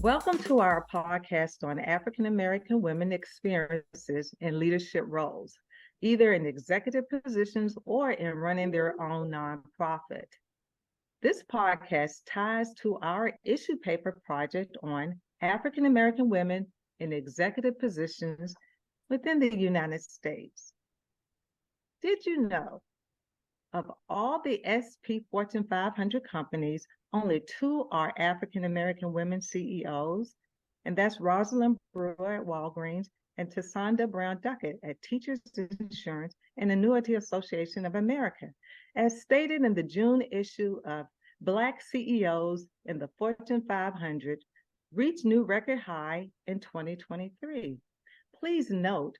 Welcome to our podcast on African American women experiences in leadership roles, either in executive positions or in running their own nonprofit. This podcast ties to our issue paper project on African American women in executive positions within the United States. Did you know of all the SP Fortune 500 companies, only 2 are African American women CEOs, and that's Rosalind Brewer at Walgreens and Tassonda Brown Duckett at Teachers Insurance and Annuity Association of America. As stated in the June issue of Black CEOs in the Fortune 500, reached new record high in 2023. Please note,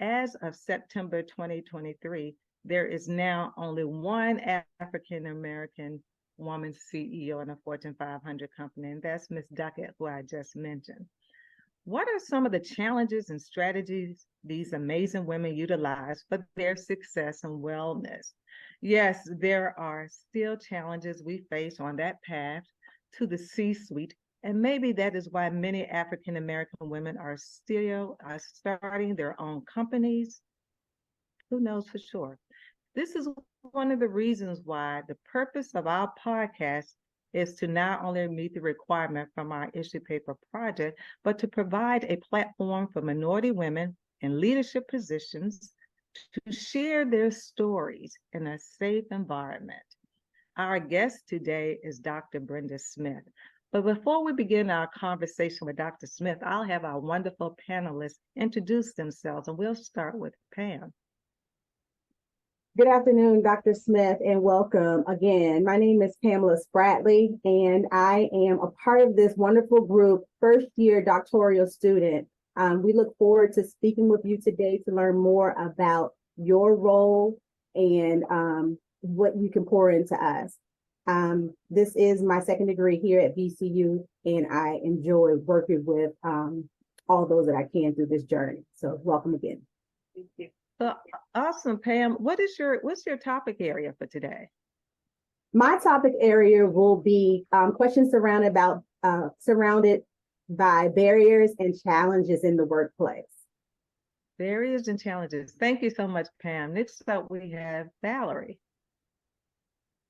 as of September 2023, there is now only one African American woman CEO in a Fortune 500 company, and that's Ms. Duckett, who I just mentioned. What are some of the challenges and strategies these amazing women utilize for their success and wellness? Yes, there are still challenges we face on that path to the C-suite, and maybe that is why many African American women are still starting their own companies. Who knows for sure? This is one of the reasons why the purpose of our podcast is to not only meet the requirement from our issue paper project, but to provide a platform for minority women in leadership positions to share their stories in a safe environment. Our guest today is Dr. Brenda Smith. But before we begin our conversation with Dr. Smith, I'll have our wonderful panelists introduce themselves, and we'll start with Pam. Good afternoon, Dr. Smith, and welcome again. My name is Pamela Spratley, and I am a part of this wonderful group, first-year doctoral student. We look forward to speaking with you today to learn more about your role and what you can pour into us. This is my second degree here at VCU, and I enjoy working with all those that I can through this journey. So welcome again. Thank you. Awesome, Pam. What's your topic area for today? My topic area will be questions surrounded by barriers and challenges in the workplace. Barriers and challenges. Thank you so much, Pam. Next up, we have Valerie.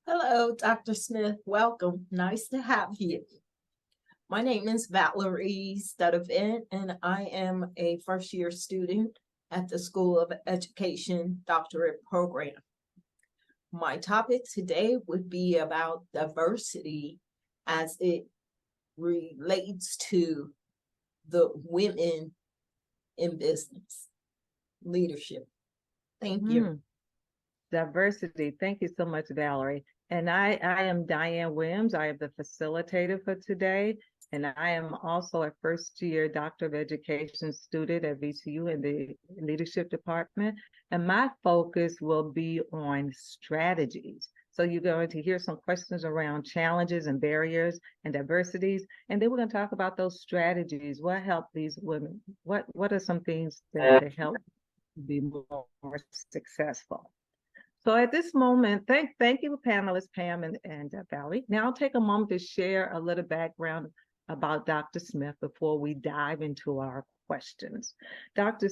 Hello, Dr. Smith. Welcome. Nice to have you. My name is Valerie Studevant, and I am a first-year student at the School of Education doctorate program. My topic today would be about diversity as it relates to the women in business leadership. Thank you. Diversity. Thank you so much, Valerie. And I am Diane Williams. I am the facilitator for today. And I am also a first-year Doctor of Education student at VCU in the Leadership Department. And my focus will be on strategies. So you're going to hear some questions around challenges and barriers and diversities. And then we're going to talk about those strategies. What help these women? What are some things that help be more successful? So at this moment, thank you, panelists Pam and Valerie. Now I'll take a moment to share a little background about Dr. Smith before we dive into our questions. Dr.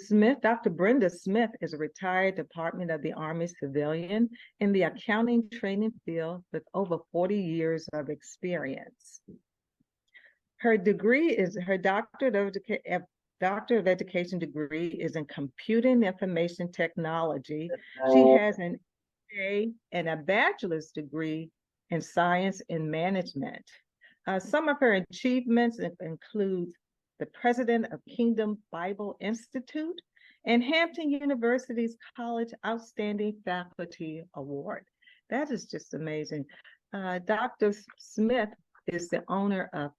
Brenda Smith is a retired Department of the Army civilian in the accounting training field with over 40 years of experience. Her Doctor of Education degree is in Computing Information Technology. She has an MBA and a bachelor's degree in Science and Management. Some of her achievements include the President of Kingdom Bible Institute and Hampton University's College Outstanding Faculty Award. That is just amazing. Dr. Smith is the owner of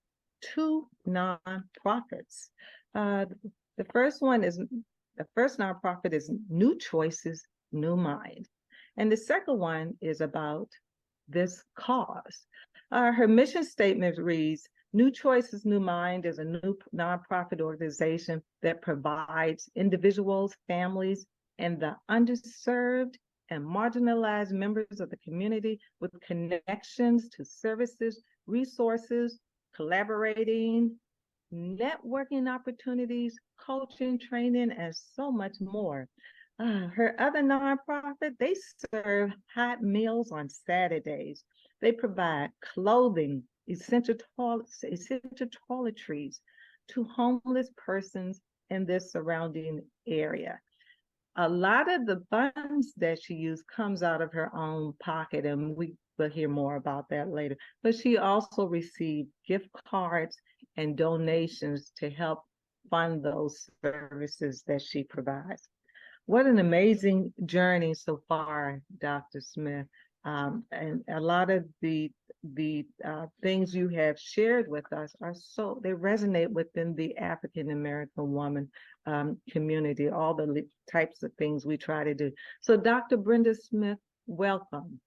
2 nonprofits. The first nonprofit is New Choices, New Mind. And the second one is about this cause. Her mission statement reads, New Choices, New Mind is a new nonprofit organization that provides individuals, families, and the underserved and marginalized members of the community with connections to services, resources, collaborating, networking opportunities, coaching, training, and so much more. Her other nonprofit, they serve hot meals on Saturdays. They provide clothing, essential toiletries to homeless persons in this surrounding area. A lot of the funds that she used comes out of her own pocket, and we will hear more about that later. But she also received gift cards and donations to help fund those services that she provides. What an amazing journey so far, Dr. Smith. And a lot of the things you have shared with us they resonate within the African American woman community, all the types of things we try to do. So Dr. Brenda Smith, welcome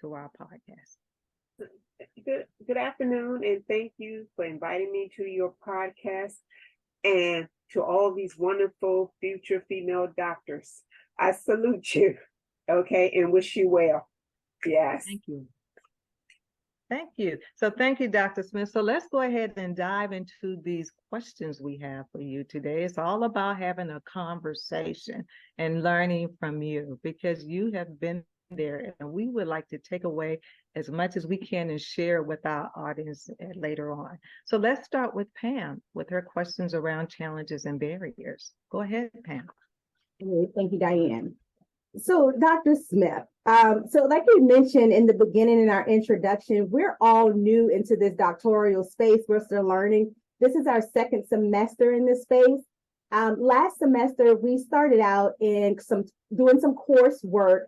to our podcast. Good afternoon, and thank you for inviting me to your podcast and to all these wonderful future female doctors. I salute you, okay, and wish you well. Yes. Thank you. Thank you. So thank you, Dr. Smith. So let's go ahead and dive into these questions we have for you today. It's all about having a conversation and learning from you, because you have been there, and we would like to take away as much as we can and share with our audience later on. So let's start with Pam with her questions around challenges and barriers. Go ahead, Pam. Thank you, Diane. So, Dr. Smith, so like you mentioned in the beginning in our introduction, we're all new into this doctoral space. We're still learning. This is our second semester in this space. Last semester, we started out in doing some coursework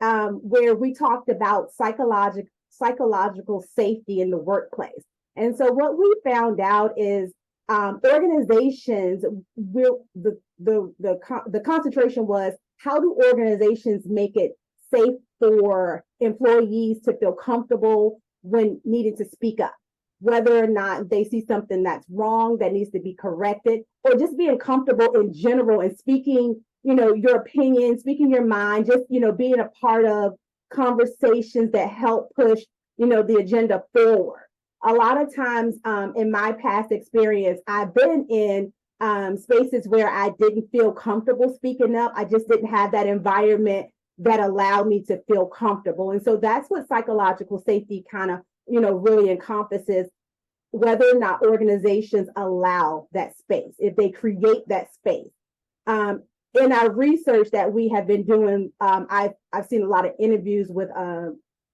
where we talked about psychological safety in the workplace. And so what we found out is organizations the concentration was, how do organizations make it safe for employees to feel comfortable when needing to speak up, whether or not they see something that's wrong that needs to be corrected, or just being comfortable in general and speaking, your opinion, speaking your mind, just, being a part of conversations that help push, the agenda forward. A lot of times in my past experience, I've been in spaces where I didn't feel comfortable speaking up. I just didn't have that environment that allowed me to feel comfortable. And so that's what psychological safety kind of, really encompasses, whether or not organizations allow that space, if they create that space. In our research that we have been doing, I've seen a lot of interviews with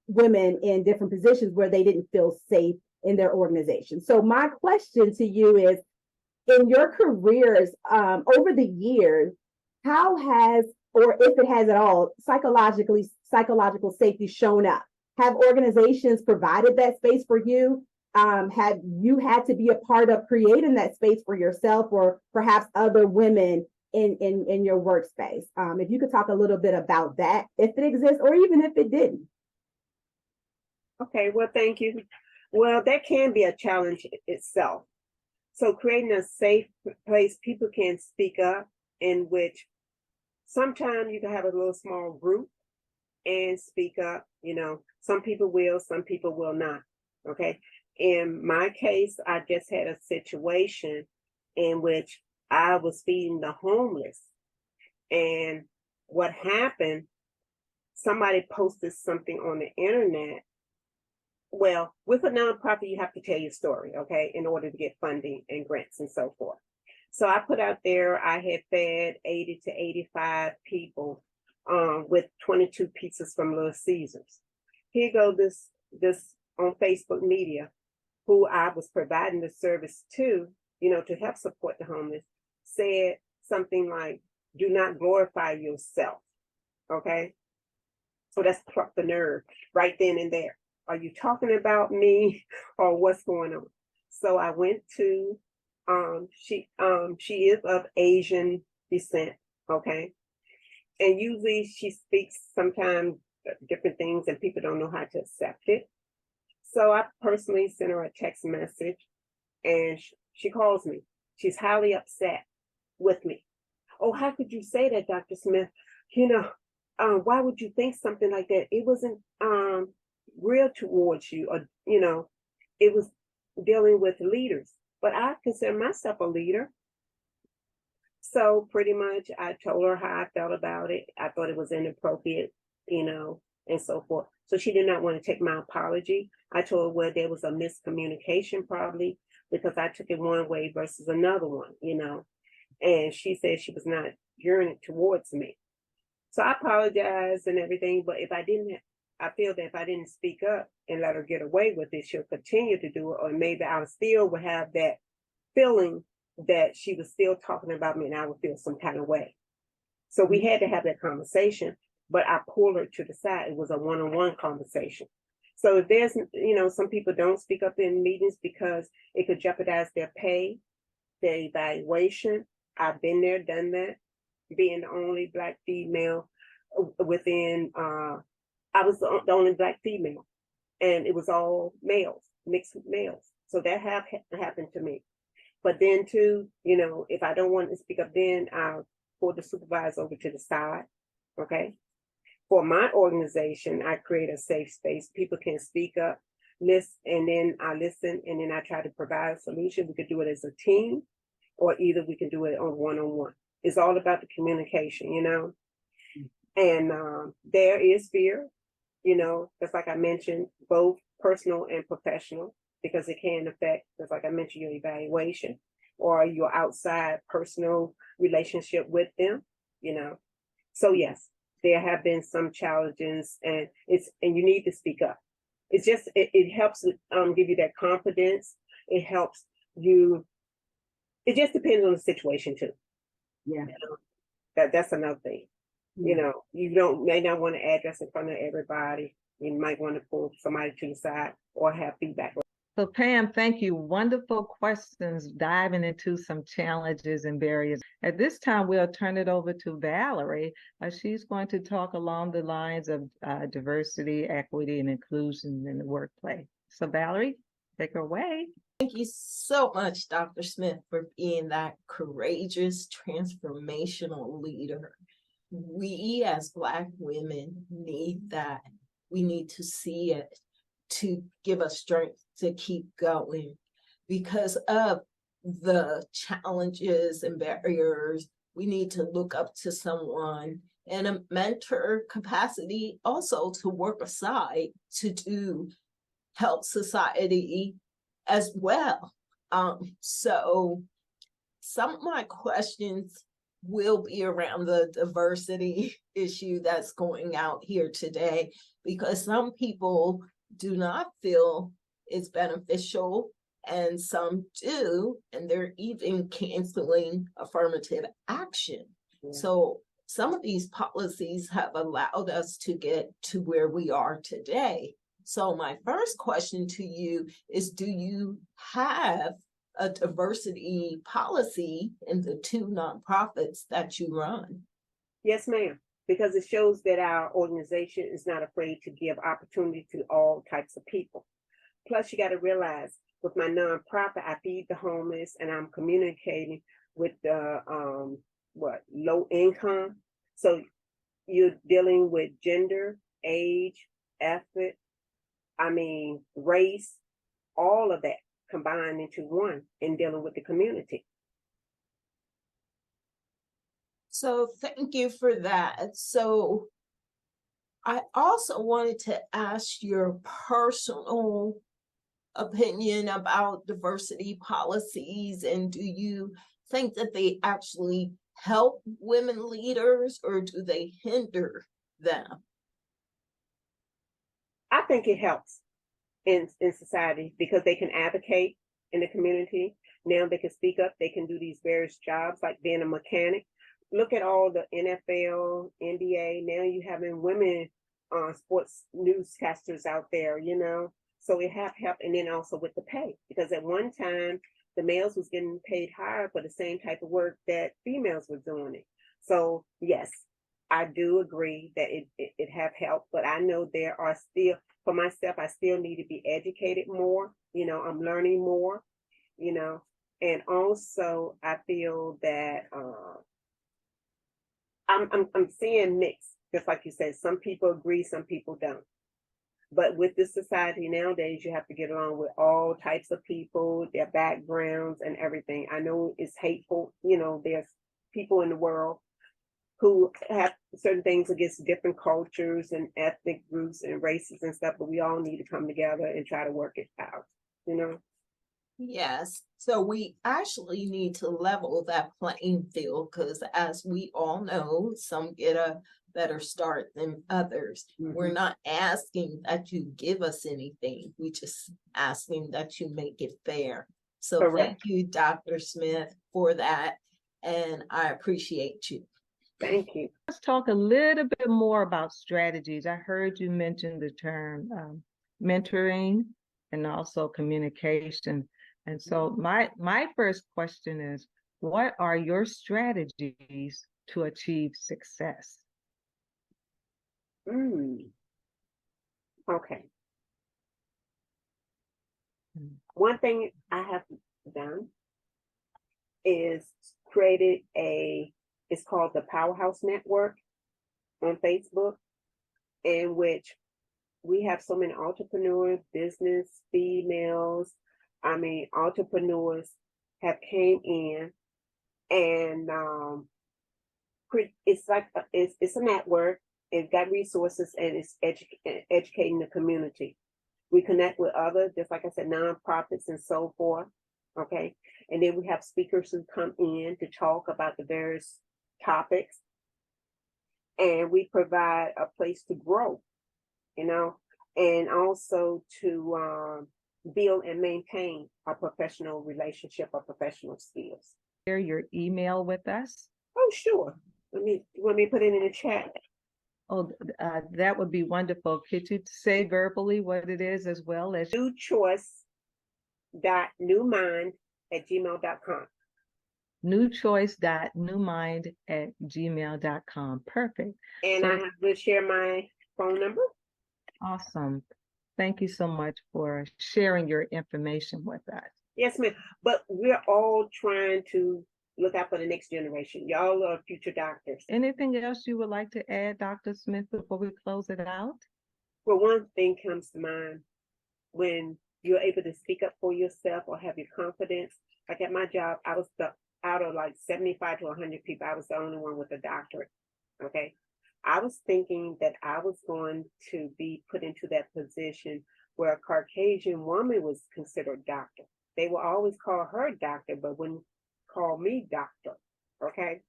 women in different positions where they didn't feel safe in their organization. So my question to you is, in your careers over the years, how has, or if it has at all, psychological safety shown up? Have organizations provided that space for you? Have you had to be a part of creating that space for yourself or perhaps other women in your workspace? If you could talk a little bit about that, if it exists or even if it didn't. Okay, well, thank you. Well, that can be a challenge itself. So creating a safe place people can speak up, in which sometimes you can have a little small group and speak up. Some people will, some people will not. Okay. In my case, I just had a situation in which I was feeding the homeless. And what happened, somebody posted something on the internet. Well, with a nonprofit, you have to tell your story, okay, in order to get funding and grants and so forth. So I put out there, I had fed 80 to 85 people with 22 pizzas from Little Caesars. Here go this on Facebook media, who I was providing the service to, to help support the homeless, said something like, do not glorify yourself, okay? So that's plucked the nerve right then and there. Are you talking about me or what's going on? So I went to, she is of Asian descent, okay? And usually she speaks sometimes different things and people don't know how to accept it. So I personally sent her a text message and she calls me. She's highly upset with me. Oh, how could you say that, Dr. Smith? Why would you think something like that? It wasn't real towards you, or it was dealing with leaders. but I consider myself a leader. So pretty much I told her how I felt about it. I thought it was inappropriate, and so forth. So she did not want to take my apology. I told her, well, there was a miscommunication probably because I took it one way versus another one, and she said she was not yearning towards me. So I apologized and everything, but I feel that if I didn't speak up and let her get away with it, she'll continue to do it, or maybe I still would have that feeling that she was still talking about me and I would feel some kind of way. So we had to have that conversation, but I pulled her to the side. It was a one-on-one conversation. So if there's, some people don't speak up in meetings because it could jeopardize their pay, their evaluation. I've been there, done that, being the only Black female within, I was the only Black female, and it was all males, mixed with males. So that have happened to me. But then too, if I don't want to speak up, then I'll pull the supervisor over to the side. Okay. For my organization, I create a safe space. People can speak up, listen, and then I listen, and then I try to provide a solution. We could do it as a team, or either we can do it on one-on-one. It's all about the communication, And there is fear, just like I mentioned, both personal and professional, because it can affect, just like I mentioned, your evaluation or your outside personal relationship with them, So yes, there have been some challenges, and you need to speak up. It's just it helps give you that confidence. It helps you. It just depends on the situation too. Yeah. That's another thing. You may not want to address in front of everybody. You might want to pull somebody to the side or have feedback. So Pam, thank you. Wonderful questions diving into some challenges and barriers. At this time, we'll turn it over to Valerie. She's going to talk along the lines of diversity, equity, and inclusion in the workplace. So Valerie, take her away. Thank you so much, Dr. Smith, for being that courageous, transformational leader. We as Black women need that. We need to see it to give us strength to keep going because of the challenges and barriers. We need to look up to someone in a mentor capacity, also to work aside to help society as well. So some of my questions will be around the diversity issue that's going out here today, because some people do not feel it's beneficial and some do, and they're even canceling affirmative action. Yeah. So some of these policies have allowed us to get to where we are today. So my first question to you is, do you have a diversity policy in the two nonprofits that you run? Yes, ma'am, because it shows that our organization is not afraid to give opportunity to all types of people. Plus, you got to realize with my nonprofit, I feed the homeless and I'm communicating with the low income. So you're dealing with gender, age, ethnic, race, all of that combined into one in dealing with the community. So thank you for that. So I also wanted to ask your personal opinion about diversity policies, and do you think that they actually help women leaders or do they hinder them? I think it helps in society because they can advocate in the community. Now they can speak up. They can do these various jobs like being a mechanic. Look at all the NFL, NBA. Now you having women sports newscasters out there, So it have helped. And then also with the pay, because at one time the males was getting paid higher for the same type of work that females were doing it. So yes, I do agree that it have helped, but I know there are still, for myself, I still need to be educated more. I'm learning more, and also I feel that I'm seeing mixed, just like you said, some people agree, some people don't. But with this society nowadays, you have to get along with all types of people, their backgrounds and everything. I know it's hateful. There's people in the world who have certain things against different cultures and ethnic groups and races and stuff, but we all need to come together and try to work it out. Yes. So we actually need to level that playing field because, as we all know, some get a better start than others. We're not asking that you give us anything. We're just asking that you make it fair. So Correct. thank you, Dr. Smith, for that. And I appreciate you. Thank you. Let's talk a little bit more about strategies. I heard you mention the term mentoring and also communication. And so my first question is, what are your strategies to achieve success? Okay. One thing I have done is created it's called the Powerhouse Network on Facebook, in which we have so many entrepreneurs, business females, entrepreneurs have came in, and it's like it's a network. It's got resources, and it's educating the community. We connect with other, just like I said, nonprofits and so forth. Okay, and then we have speakers who come in to talk about the various topics, and we provide a place to grow, and also to build and maintain a professional relationship or professional skills. Share your email with us. Oh, sure. You want me to put it in the chat? Oh, that would be wonderful. Could you say verbally what it is as well as newchoice.newmind@gmail.com. newchoice.newmind@gmail.com. Perfect. And I will share my phone number. Awesome. Thank you so much for sharing your information with us. Yes, ma'am. But we're all trying to look out for the next generation. Y'all are future doctors. Anything else you would like to add, Dr. Smith, before we close it out? Well, one thing comes to mind when you're able to speak up for yourself or have your confidence. Like at my job, I was out of like 75 to 100 people, I was the only one with a doctorate. Okay. I was thinking that I was going to be put into that position where a Caucasian woman was considered doctor. They will always call her doctor, but wouldn't call me doctor. Okay.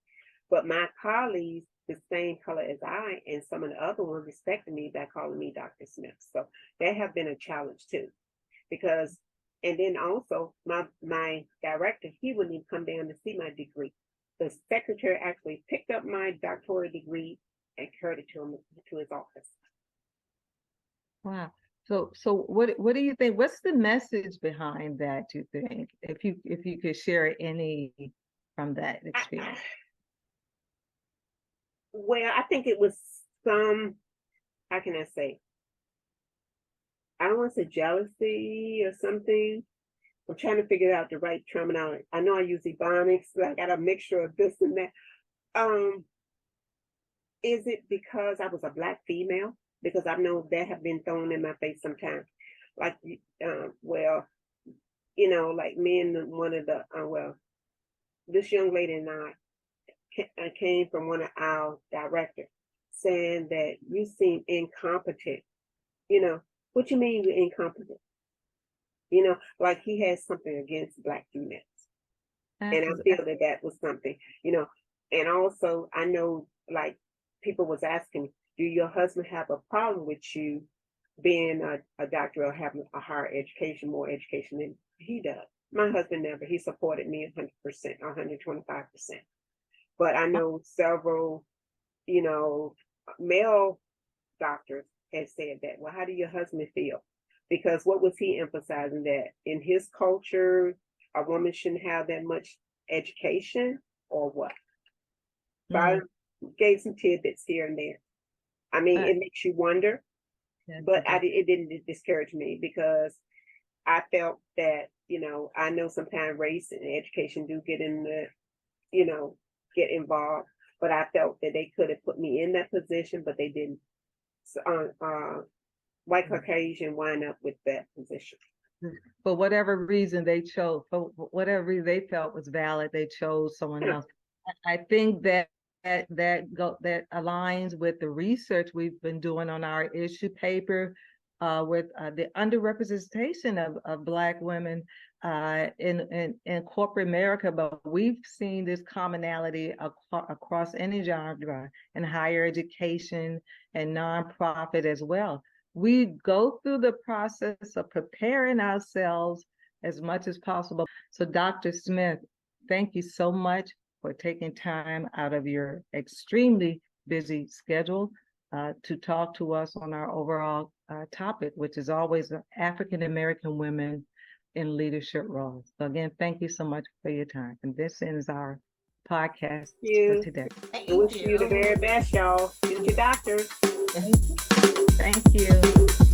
But my colleagues, the same color as I, and some of the other ones respected me by calling me Dr. Smith. So that have been a challenge too, because, and then also my director, he wouldn't even come down to see my degree. The secretary actually picked up my doctoral degree and carried it to his office. Wow. So what do you think? What's the message behind that, you think? If you could share any from that experience. Well, I think it was some, how can I say? I don't want to say jealousy or something. I'm trying to figure out the right terminology. I know I use ebonics, so I got a mixture of this and that. Is it because I was a Black female? Because I know that have been thrown in my face sometimes. Like, well, like me and one of the, this young lady and I came from one of our directors saying that you seem incompetent. What you mean you're incompetent? Like he has something against Black females. And I feel that was something, and also I know like people was asking, do your husband have a problem with you being a doctor or having a higher education, more education than he does? My husband never. He supported me 100%, 125%. But I know several, male doctors have said that. Well, how do your husband feel? Because what was he emphasizing? That in his culture, a woman shouldn't have that much education, or what? So I gave some tidbits here and there. I mean, it makes you wonder, but it didn't discourage me, because I felt that, I know sometimes race and education do get in the, get involved, but I felt that they could have put me in that position, but they didn't white Caucasian wind up with that position. For whatever reason they chose, for whatever reason they felt was valid, they chose someone else. I think that aligns with the research we've been doing on our issue paper with the underrepresentation of Black women in corporate America, but we've seen this commonality across any genre in higher education and nonprofit as well. We go through the process of preparing ourselves as much as possible. So Dr. Smith, thank you so much for taking time out of your extremely busy schedule to talk to us on our overall topic, which is always African American women in leadership roles. So again, thank you so much for your time. And this ends our podcast for today. I wish you the very best, y'all. Get your doctors. Thank you.